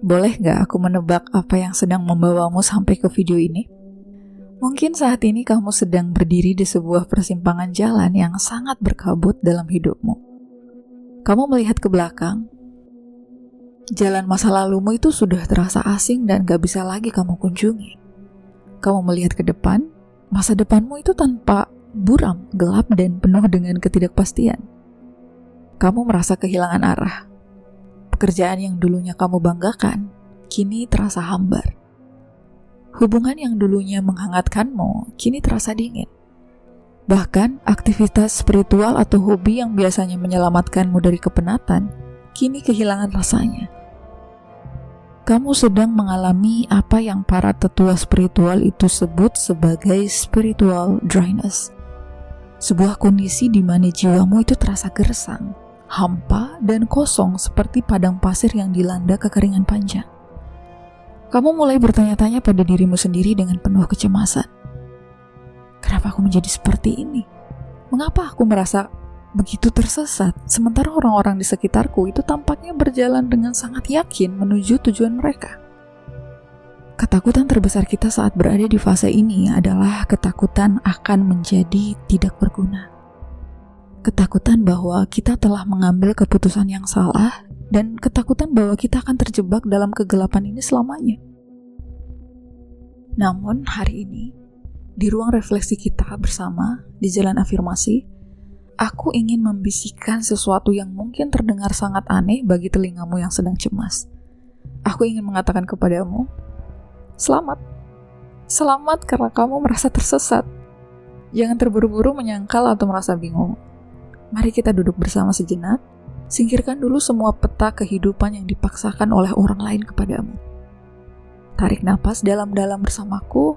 Boleh gak aku menebak apa yang sedang membawamu sampai ke video ini? Mungkin saat ini kamu sedang berdiri di sebuah persimpangan jalan yang sangat berkabut dalam hidupmu. Kamu melihat ke belakang. Jalan masa lalumu itu sudah terasa asing dan gak bisa lagi kamu kunjungi. Kamu melihat ke depan, masa depanmu itu tanpa buram, gelap, dan penuh dengan ketidakpastian. Kamu merasa kehilangan arah. Pekerjaan yang dulunya kamu banggakan, kini terasa hambar. Hubungan yang dulunya menghangatkanmu, kini terasa dingin. Bahkan, aktivitas spiritual atau hobi yang biasanya menyelamatkanmu dari kepenatan, kini kehilangan rasanya. Kamu sedang mengalami apa yang para tetua spiritual itu sebut sebagai spiritual dryness. Sebuah kondisi di mana jiwamu itu terasa gersang, hampa, dan kosong seperti padang pasir yang dilanda kekeringan panjang. Kamu mulai bertanya-tanya pada dirimu sendiri dengan penuh kecemasan. Kenapa aku menjadi seperti ini? Mengapa aku merasa begitu tersesat, sementara orang-orang di sekitarku itu tampaknya berjalan dengan sangat yakin menuju tujuan mereka? Ketakutan terbesar kita saat berada di fase ini adalah ketakutan akan menjadi tidak berguna. Ketakutan bahwa kita telah mengambil keputusan yang salah, dan ketakutan bahwa kita akan terjebak dalam kegelapan ini selamanya. Namun hari ini, di ruang refleksi kita bersama di Jalan Afirmasi, aku ingin membisikkan sesuatu yang mungkin terdengar sangat aneh bagi telingamu yang sedang cemas. Aku ingin mengatakan kepadamu, selamat. Selamat karena kamu merasa tersesat. Jangan terburu-buru menyangkal atau merasa bingung. Mari kita duduk bersama sejenak. Singkirkan dulu semua peta kehidupan yang dipaksakan oleh orang lain kepadamu. Tarik napas dalam-dalam bersamaku.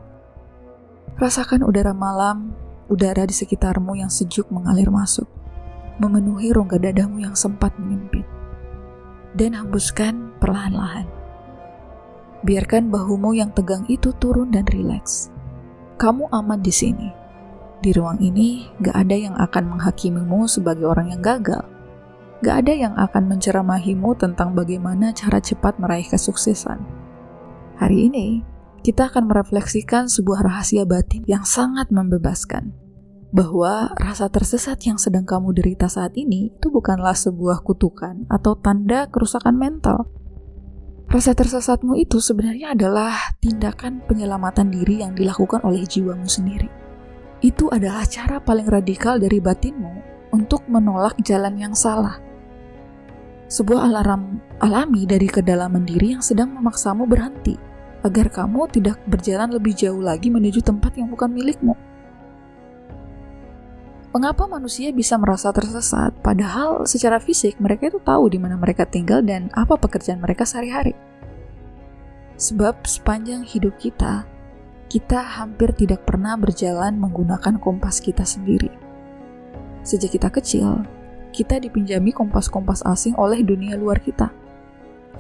Rasakan udara malam, udara di sekitarmu yang sejuk mengalir masuk, memenuhi rongga dadamu yang sempat menyempit. Dan hembuskan perlahan-lahan. Biarkan bahumu yang tegang itu turun dan rileks. Kamu aman di sini. Di ruang ini, gak ada yang akan menghakimimu sebagai orang yang gagal. Gak ada yang akan menceramahimu tentang bagaimana cara cepat meraih kesuksesan. Hari ini, kita akan merefleksikan sebuah rahasia batin yang sangat membebaskan. Bahwa rasa tersesat yang sedang kamu derita saat ini itu bukanlah sebuah kutukan atau tanda kerusakan mental. Rasa tersesatmu itu sebenarnya adalah tindakan penyelamatan diri yang dilakukan oleh jiwamu sendiri. Itu adalah cara paling radikal dari batinmu untuk menolak jalan yang salah. Sebuah alarm alami dari kedalaman diri yang sedang memaksamu berhenti, agar kamu tidak berjalan lebih jauh lagi menuju tempat yang bukan milikmu. Mengapa manusia bisa merasa tersesat, padahal secara fisik mereka itu tahu di mana mereka tinggal dan apa pekerjaan mereka sehari-hari? Sebab sepanjang hidup kita hampir tidak pernah berjalan menggunakan kompas kita sendiri. Sejak kita kecil, kita dipinjami kompas-kompas asing oleh dunia luar kita.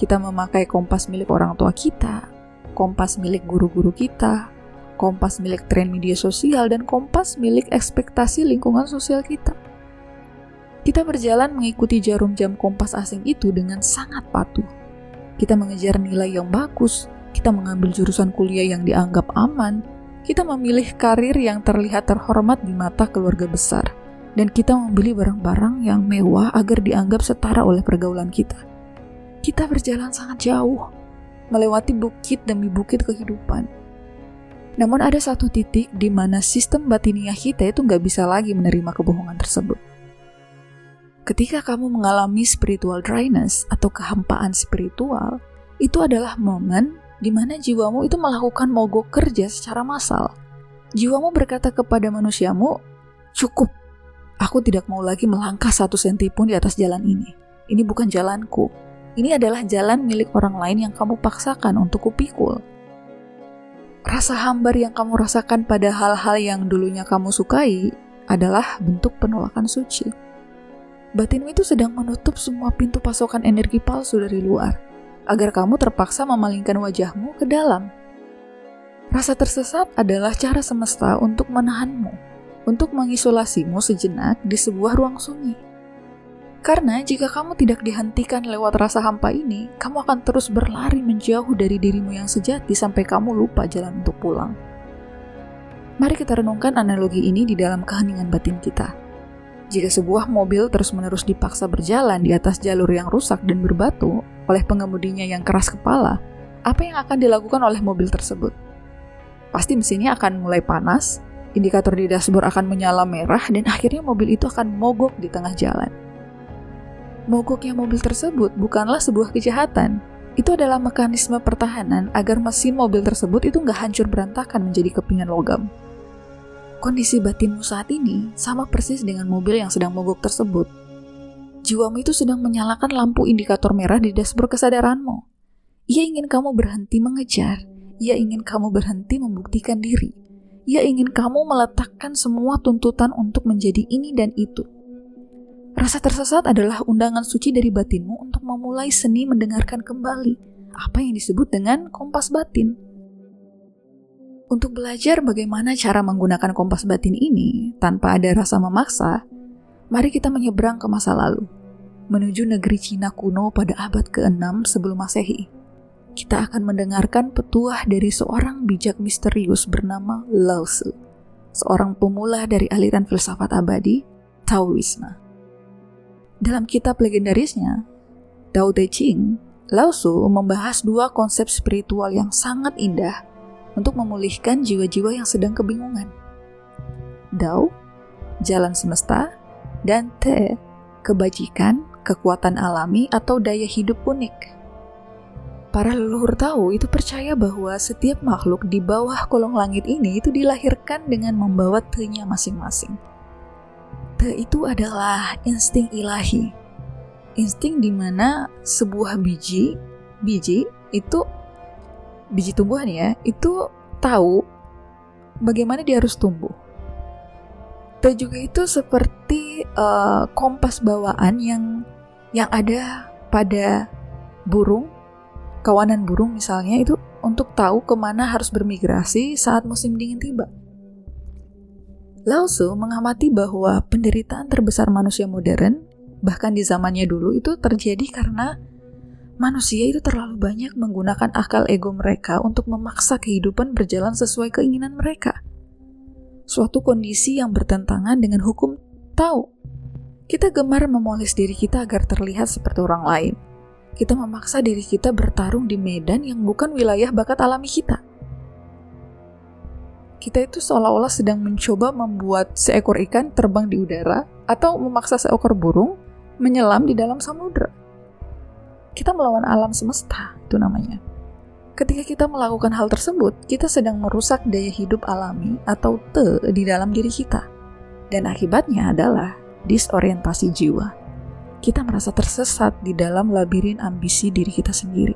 Kita memakai kompas milik orang tua kita, kompas milik guru-guru kita, kompas milik tren media sosial, dan kompas milik ekspektasi lingkungan sosial kita. Kita berjalan mengikuti jarum jam kompas asing itu dengan sangat patuh. Kita mengejar nilai yang bagus, kita mengambil jurusan kuliah yang dianggap aman, kita memilih karir yang terlihat terhormat di mata keluarga besar, dan kita membeli barang-barang yang mewah agar dianggap setara oleh pergaulan kita. Kita berjalan sangat jauh, melewati bukit demi bukit kehidupan. Namun ada satu titik di mana sistem batiniah kita itu gak bisa lagi menerima kebohongan tersebut. Ketika kamu mengalami spiritual dryness atau kehampaan spiritual, itu adalah momen di mana jiwamu itu melakukan mogok kerja secara massal. Jiwamu berkata kepada manusiamu, cukup. Aku tidak mau lagi melangkah 1 senti pun di atas jalan ini. Ini bukan jalanku. Ini adalah jalan milik orang lain yang kamu paksakan untuk kupikul. Rasa hambar yang kamu rasakan pada hal-hal yang dulunya kamu sukai adalah bentuk penolakan suci. Batinmu itu sedang menutup semua pintu pasokan energi palsu dari luar, agar kamu terpaksa memalingkan wajahmu ke dalam. Rasa tersesat adalah cara semesta untuk menahanmu, untuk mengisolasimu sejenak di sebuah ruang sunyi. Karena jika kamu tidak dihentikan lewat rasa hampa ini, kamu akan terus berlari menjauh dari dirimu yang sejati sampai kamu lupa jalan untuk pulang. Mari kita renungkan analogi ini di dalam keheningan batin kita. Jika sebuah mobil terus-menerus dipaksa berjalan di atas jalur yang rusak dan berbatu oleh pengemudinya yang keras kepala, apa yang akan dilakukan oleh mobil tersebut? Pasti mesinnya akan mulai panas, indikator di dashboard akan menyala merah, dan akhirnya mobil itu akan mogok di tengah jalan. Mogoknya mobil tersebut bukanlah sebuah kejahatan. Itu adalah mekanisme pertahanan agar mesin mobil tersebut itu nggak hancur berantakan menjadi kepingan logam. Kondisi batinmu saat ini sama persis dengan mobil yang sedang mogok tersebut. Jiwamu itu sedang menyalakan lampu indikator merah di dashboard kesadaranmu. Ia ingin kamu berhenti mengejar. Ia ingin kamu berhenti membuktikan diri. Ia ingin kamu meletakkan semua tuntutan untuk menjadi ini dan itu. Rasa tersesat adalah undangan suci dari batinmu untuk memulai seni mendengarkan kembali apa yang disebut dengan kompas batin. Untuk belajar bagaimana cara menggunakan kompas batin ini tanpa ada rasa memaksa, mari kita menyeberang ke masa lalu, menuju negeri Cina kuno pada abad ke-6 sebelum Masehi. Kita akan mendengarkan petuah dari seorang bijak misterius bernama Lao Tzu, seorang pemula dari aliran filsafat abadi, Taoisme. Dalam kitab legendarisnya, Tao Te Ching, Lao Tzu membahas dua konsep spiritual yang sangat indah untuk memulihkan jiwa-jiwa yang sedang kebingungan. Dao, jalan semesta, dan Te, kebajikan, kekuatan alami atau daya hidup unik. Para leluhur Tao itu percaya bahwa setiap makhluk di bawah kolong langit ini itu dilahirkan dengan membawa Te-nya masing-masing. Te itu adalah insting ilahi. Insting di mana sebuah biji tumbuhan ya, itu tahu bagaimana dia harus tumbuh. Te juga itu seperti kompas bawaan yang ada pada burung, kawanan burung misalnya, itu untuk tahu kemana harus bermigrasi saat musim dingin tiba. Lao Tzu mengamati bahwa penderitaan terbesar manusia modern, bahkan di zamannya dulu, itu terjadi karena manusia itu terlalu banyak menggunakan akal ego mereka untuk memaksa kehidupan berjalan sesuai keinginan mereka. Suatu kondisi yang bertentangan dengan hukum Tao. Kita gemar memoles diri kita agar terlihat seperti orang lain. Kita memaksa diri kita bertarung di medan yang bukan wilayah bakat alami kita. Kita itu seolah-olah sedang mencoba membuat seekor ikan terbang di udara atau memaksa seekor burung menyelam di dalam samudera. Kita melawan alam semesta, itu namanya. Ketika kita melakukan hal tersebut, kita sedang merusak daya hidup alami atau Te di dalam diri kita. Dan akibatnya adalah disorientasi jiwa. Kita merasa tersesat di dalam labirin ambisi diri kita sendiri.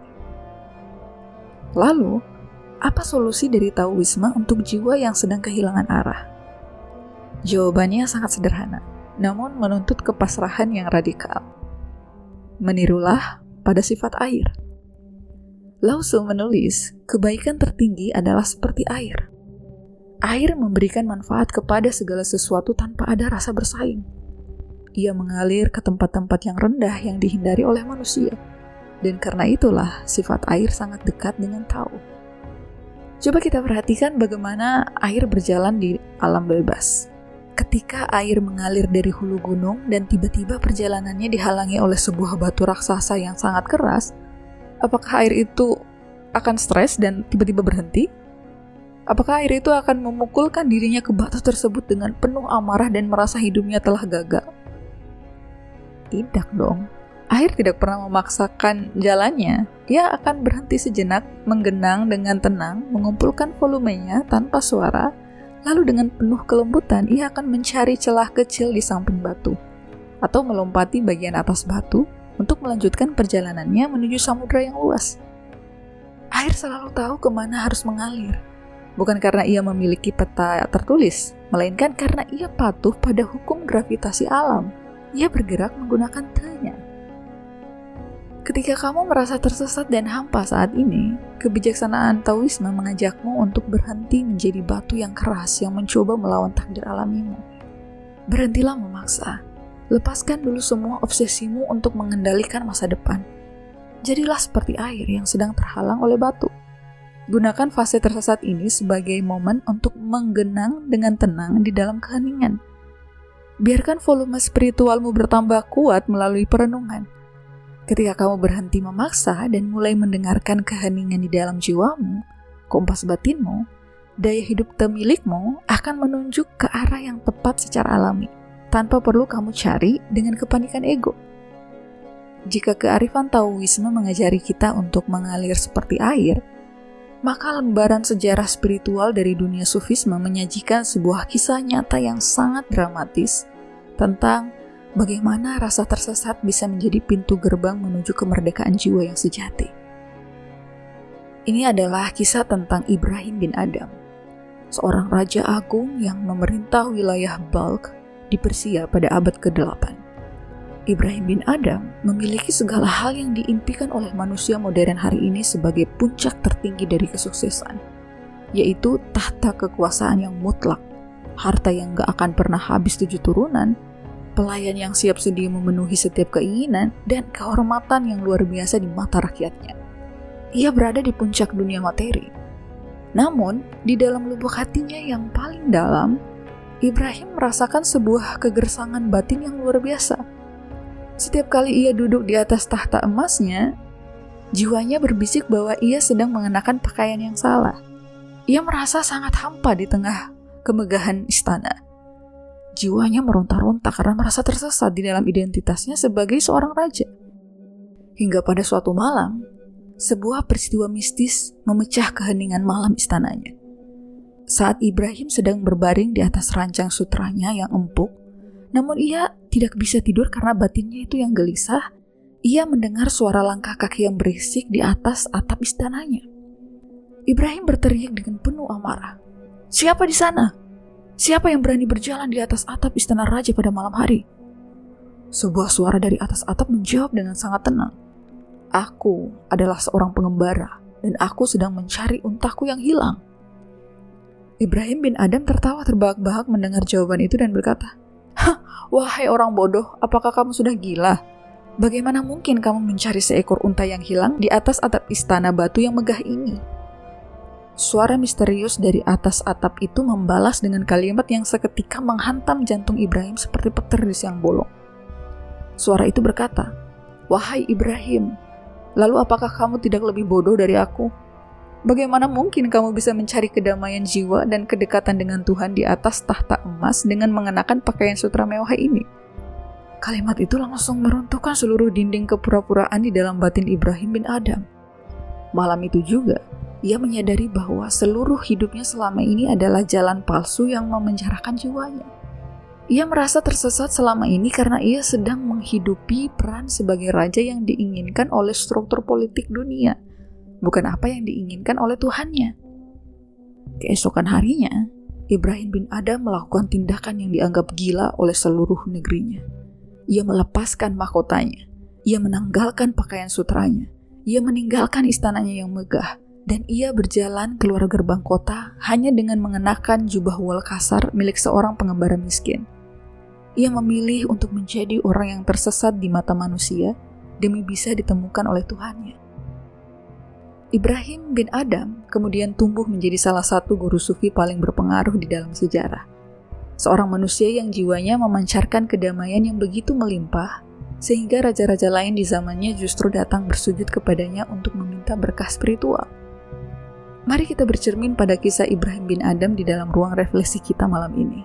Lalu, apa solusi dari Taoisme untuk jiwa yang sedang kehilangan arah? Jawabannya sangat sederhana, namun menuntut kepasrahan yang radikal. Menirulah pada sifat air. Lao Tzu menulis, kebaikan tertinggi adalah seperti air. Air memberikan manfaat kepada segala sesuatu tanpa ada rasa bersaing. Ia mengalir ke tempat-tempat yang rendah yang dihindari oleh manusia. Dan karena itulah sifat air sangat dekat dengan Tao. Coba kita perhatikan bagaimana air berjalan di alam bebas. Ketika air mengalir dari hulu gunung dan tiba-tiba perjalanannya dihalangi oleh sebuah batu raksasa yang sangat keras, apakah air itu akan stres dan tiba-tiba berhenti? Apakah air itu akan memukulkan dirinya ke batu tersebut dengan penuh amarah dan merasa hidupnya telah gagal? Tidak dong. Air tidak pernah memaksakan jalannya. Ia akan berhenti sejenak, menggenang dengan tenang, mengumpulkan volumenya tanpa suara, lalu dengan penuh kelembutan ia akan mencari celah kecil di samping batu, atau melompati bagian atas batu untuk melanjutkan perjalanannya menuju samudera yang luas. Air selalu tahu kemana harus mengalir, bukan karena ia memiliki peta tertulis, melainkan karena ia patuh pada hukum gravitasi alam. Ia bergerak menggunakan Te-nya. Ketika kamu merasa tersesat dan hampa saat ini, kebijaksanaan Taoisme mengajakmu untuk berhenti menjadi batu yang keras yang mencoba melawan takdir alamimu. Berhentilah memaksa. Lepaskan dulu semua obsesimu untuk mengendalikan masa depan. Jadilah seperti air yang sedang terhalang oleh batu. Gunakan fase tersesat ini sebagai momen untuk menggenang dengan tenang di dalam keheningan. Biarkan volume spiritualmu bertambah kuat melalui perenungan. Ketika kamu berhenti memaksa dan mulai mendengarkan keheningan di dalam jiwamu, kompas batinmu, daya hidup milikmu akan menunjuk ke arah yang tepat secara alami, tanpa perlu kamu cari dengan kepanikan ego. Jika kearifan Taoisme mengajari kita untuk mengalir seperti air, maka lembaran sejarah spiritual dari dunia Sufisme menyajikan sebuah kisah nyata yang sangat dramatis tentang bagaimana rasa tersesat bisa menjadi pintu gerbang menuju kemerdekaan jiwa yang sejati. Ini adalah kisah tentang Ibrahim bin Adham, seorang raja agung yang memerintah wilayah Balkh di Persia pada abad ke-8. Ibrahim bin Adham memiliki segala hal yang diimpikan oleh manusia modern hari ini sebagai puncak tertinggi dari kesuksesan, yaitu tahta kekuasaan yang mutlak, harta yang gak akan pernah habis 7 turunan, pelayan yang siap sedia memenuhi setiap keinginan, dan kehormatan yang luar biasa di mata rakyatnya. Ia berada di puncak dunia materi. Namun, di dalam lubuk hatinya yang paling dalam, Ibrahim merasakan sebuah kegersangan batin yang luar biasa. Setiap kali ia duduk di atas tahta emasnya, jiwanya berbisik bahwa ia sedang mengenakan pakaian yang salah. Ia merasa sangat hampa di tengah kemegahan istana. Jiwanya meronta-ronta karena merasa tersesat di dalam identitasnya sebagai seorang raja. Hingga pada suatu malam, sebuah peristiwa mistis memecah keheningan malam istananya. Saat Ibrahim sedang berbaring di atas rancang sutranya yang empuk, namun ia tidak bisa tidur karena batinnya itu yang gelisah, ia mendengar suara langkah kaki yang berisik di atas atap istananya. Ibrahim berteriak dengan penuh amarah, "Siapa di sana? Siapa yang berani berjalan di atas atap istana raja pada malam hari?" Sebuah suara dari atas atap menjawab dengan sangat tenang, "Aku adalah seorang pengembara dan aku sedang mencari untaku yang hilang." Ibrahim bin Adham tertawa terbahak-bahak mendengar jawaban itu dan berkata, "Wahai orang bodoh, apakah kamu sudah gila? Bagaimana mungkin kamu mencari seekor unta yang hilang di atas atap istana batu yang megah ini?" Suara misterius dari atas atap itu membalas dengan kalimat yang seketika menghantam jantung Ibrahim seperti petir di siang bolong. Suara itu berkata, "Wahai Ibrahim, lalu apakah kamu tidak lebih bodoh dari aku? Bagaimana mungkin kamu bisa mencari kedamaian jiwa dan kedekatan dengan Tuhan di atas tahta emas dengan mengenakan pakaian sutra mewah ini?" Kalimat itu langsung meruntuhkan seluruh dinding kepura-puraan di dalam batin Ibrahim bin Adham. Malam itu juga, ia menyadari bahwa seluruh hidupnya selama ini adalah jalan palsu yang memenjarakan jiwanya. Ia merasa tersesat selama ini karena ia sedang menghidupi peran sebagai raja yang diinginkan oleh struktur politik dunia, bukan apa yang diinginkan oleh Tuhannya. Keesokan harinya, Ibrahim bin Adham melakukan tindakan yang dianggap gila oleh seluruh negerinya. Ia melepaskan mahkotanya, ia menanggalkan pakaian sutranya, ia meninggalkan istananya yang megah, dan ia berjalan keluar gerbang kota hanya dengan mengenakan jubah wol kasar milik seorang pengembara miskin. Ia memilih untuk menjadi orang yang tersesat di mata manusia demi bisa ditemukan oleh Tuhannya. Ibrahim bin Adham kemudian tumbuh menjadi salah satu guru sufi paling berpengaruh di dalam sejarah. Seorang manusia yang jiwanya memancarkan kedamaian yang begitu melimpah, sehingga raja-raja lain di zamannya justru datang bersujud kepadanya untuk meminta berkah spiritual. Mari kita bercermin pada kisah Ibrahim bin Adham di dalam ruang refleksi kita malam ini.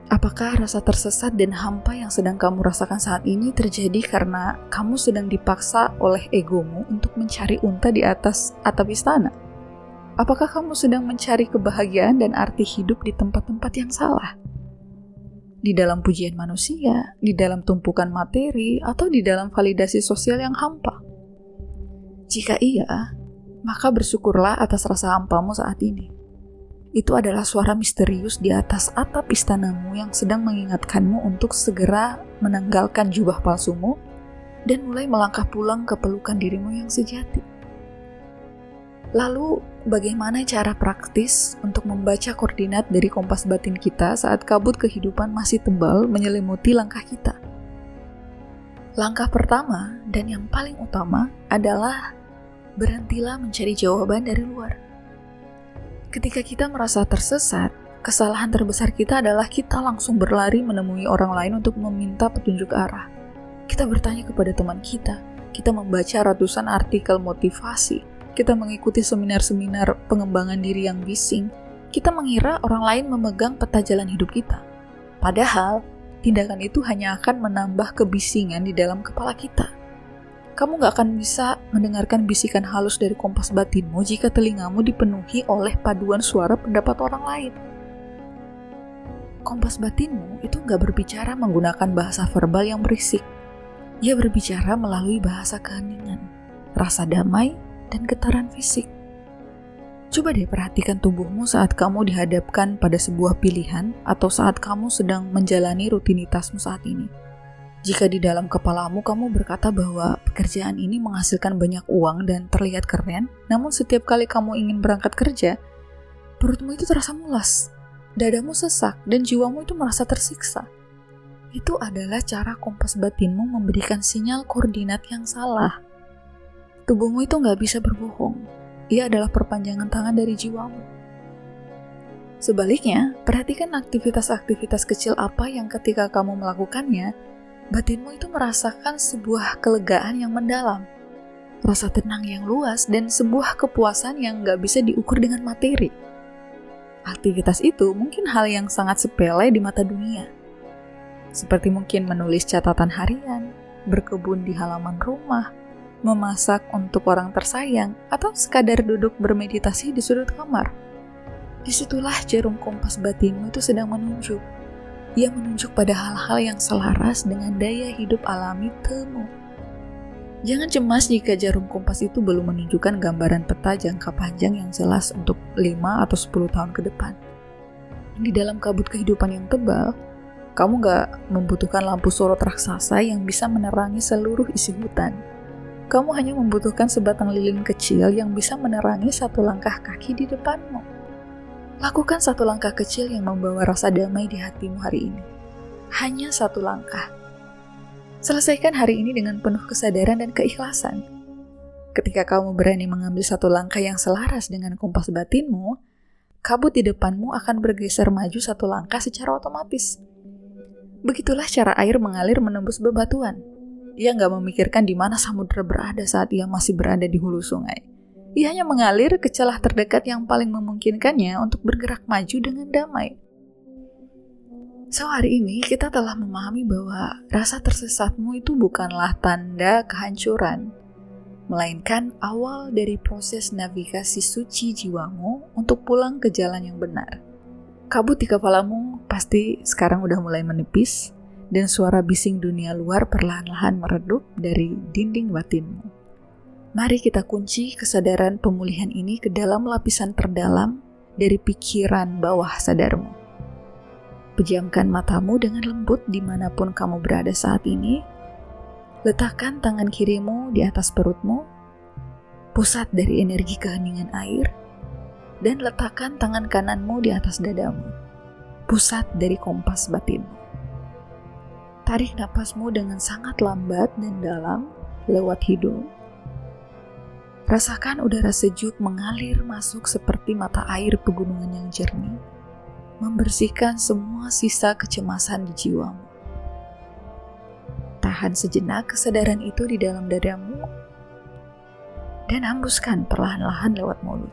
Apakah rasa tersesat dan hampa yang sedang kamu rasakan saat ini terjadi karena kamu sedang dipaksa oleh egomu untuk mencari unta di atas atap istana? Apakah kamu sedang mencari kebahagiaan dan arti hidup di tempat-tempat yang salah? Di dalam pujian manusia, di dalam tumpukan materi, atau di dalam validasi sosial yang hampa? Jika iya, maka bersyukurlah atas rasa hampamu saat ini. Itu adalah suara misterius di atas atap istanamu yang sedang mengingatkanmu untuk segera menanggalkan jubah palsumu dan mulai melangkah pulang ke pelukan dirimu yang sejati. Lalu, bagaimana cara praktis untuk membaca koordinat dari kompas batin kita saat kabut kehidupan masih tebal menyelimuti langkah kita? Langkah pertama dan yang paling utama adalah berhentilah mencari jawaban dari luar. Ketika kita merasa tersesat, kesalahan terbesar kita adalah kita langsung berlari menemui orang lain untuk meminta petunjuk arah. Kita bertanya kepada teman kita membaca ratusan artikel motivasi, kita mengikuti seminar-seminar pengembangan diri yang bising, kita mengira orang lain memegang peta jalan hidup kita. Padahal, tindakan itu hanya akan menambah kebisingan di dalam kepala kita. Kamu gak akan bisa mendengarkan bisikan halus dari kompas batinmu jika telingamu dipenuhi oleh paduan suara pendapat orang lain. Kompas batinmu itu gak berbicara menggunakan bahasa verbal yang berisik. Ia berbicara melalui bahasa keheningan, rasa damai, dan getaran fisik. Coba deh perhatikan tubuhmu saat kamu dihadapkan pada sebuah pilihan atau saat kamu sedang menjalani rutinitasmu saat ini. Jika di dalam kepalamu kamu berkata bahwa pekerjaan ini menghasilkan banyak uang dan terlihat keren, namun setiap kali kamu ingin berangkat kerja, perutmu itu terasa mulas, dadamu sesak, dan jiwamu itu merasa tersiksa. Itu adalah cara kompas batinmu memberikan sinyal koordinat yang salah. Tubuhmu itu gak bisa berbohong. Ia adalah perpanjangan tangan dari jiwamu. Sebaliknya, perhatikan aktivitas-aktivitas kecil apa yang ketika kamu melakukannya, batinmu itu merasakan sebuah kelegaan yang mendalam, rasa tenang yang luas, dan sebuah kepuasan yang gak bisa diukur dengan materi. Aktivitas itu mungkin hal yang sangat sepele di mata dunia, seperti mungkin menulis catatan harian, berkebun di halaman rumah, memasak untuk orang tersayang, atau sekadar duduk bermeditasi di sudut kamar. Disitulah jarum kompas batinmu itu sedang menunjuk. Ia menunjuk pada hal-hal yang selaras dengan daya hidup alami temu. Jangan cemas jika jarum kompas itu belum menunjukkan gambaran peta jangka panjang yang jelas untuk 5 atau 10 tahun ke depan. Di dalam kabut kehidupan yang tebal, kamu gak membutuhkan lampu sorot raksasa yang bisa menerangi seluruh isi hutan. Kamu hanya membutuhkan sebatang lilin kecil yang bisa menerangi satu langkah kaki di depanmu. Lakukan satu langkah kecil yang membawa rasa damai di hatimu hari ini. Hanya satu langkah. Selesaikan hari ini dengan penuh kesadaran dan keikhlasan. Ketika kamu berani mengambil satu langkah yang selaras dengan kompas batinmu, kabut di depanmu akan bergeser maju satu langkah secara otomatis. Begitulah cara air mengalir menembus bebatuan. Ia nggak memikirkan di mana samudera berada saat ia masih berada di hulu sungai. Ia hanya mengalir ke celah terdekat yang paling memungkinkannya untuk bergerak maju dengan damai. So, hari ini kita telah memahami bahwa rasa tersesatmu itu bukanlah tanda kehancuran, melainkan awal dari proses navigasi suci jiwamu untuk pulang ke jalan yang benar. Kabut di kepalamu pasti sekarang udah mulai menipis, dan suara bising dunia luar perlahan-lahan meredup dari dinding batinmu. Mari kita kunci kesadaran pemulihan ini ke dalam lapisan terdalam dari pikiran bawah sadarmu. Pejamkan matamu dengan lembut dimanapun kamu berada saat ini. Letakkan tangan kirimu di atas perutmu, pusat dari energi keheningan air, dan letakkan tangan kananmu di atas dadamu, pusat dari kompas batinmu. Tarik napasmu dengan sangat lambat dan dalam lewat hidung. Rasakan udara sejuk mengalir masuk seperti mata air pegunungan yang jernih, membersihkan semua sisa kecemasan di jiwamu. Tahan sejenak kesadaran itu di dalam dadamu, dan hembuskan perlahan-lahan lewat mulut.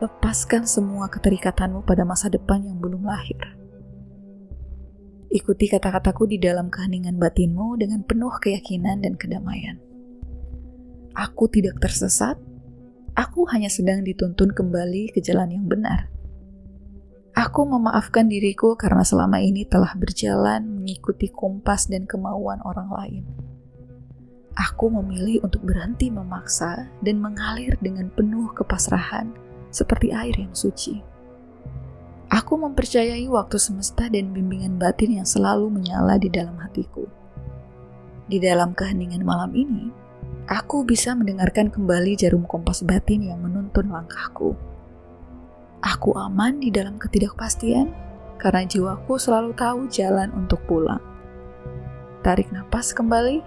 Lepaskan semua keterikatanmu pada masa depan yang belum lahir. Ikuti kata-kataku di dalam keheningan batinmu dengan penuh keyakinan dan kedamaian. Aku tidak tersesat, aku hanya sedang dituntun kembali ke jalan yang benar. Aku memaafkan diriku karena selama ini telah berjalan mengikuti kompas dan kemauan orang lain. Aku memilih untuk berhenti memaksa dan mengalir dengan penuh kepasrahan seperti air yang suci. Aku mempercayai waktu semesta dan bimbingan batin yang selalu menyala di dalam hatiku. Di dalam keheningan malam ini, aku bisa mendengarkan kembali jarum kompas batin yang menuntun langkahku. Aku aman di dalam ketidakpastian karena jiwaku selalu tahu jalan untuk pulang. Tarik napas kembali,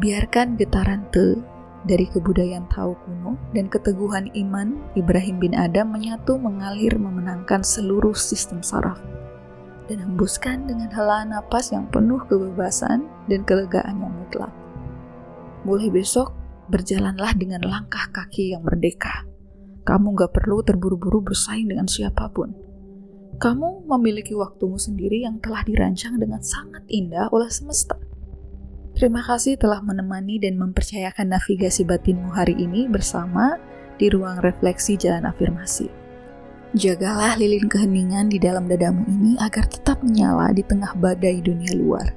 biarkan getaran te dari kebudayaan Tao kuno dan keteguhan iman Ibrahim bin Adham menyatu mengalir memenangkan seluruh sistem saraf. Dan hembuskan dengan helaan napas yang penuh kebebasan dan kelegaan yang mutlak. Mulai besok, berjalanlah dengan langkah kaki yang merdeka. Kamu gak perlu terburu-buru bersaing dengan siapapun. Kamu memiliki waktumu sendiri yang telah dirancang dengan sangat indah oleh semesta. Terima kasih telah menemani dan mempercayakan navigasi batinmu hari ini bersama di ruang refleksi jalan afirmasi. Jagalah lilin keheningan di dalam dadamu ini agar tetap menyala di tengah badai dunia luar.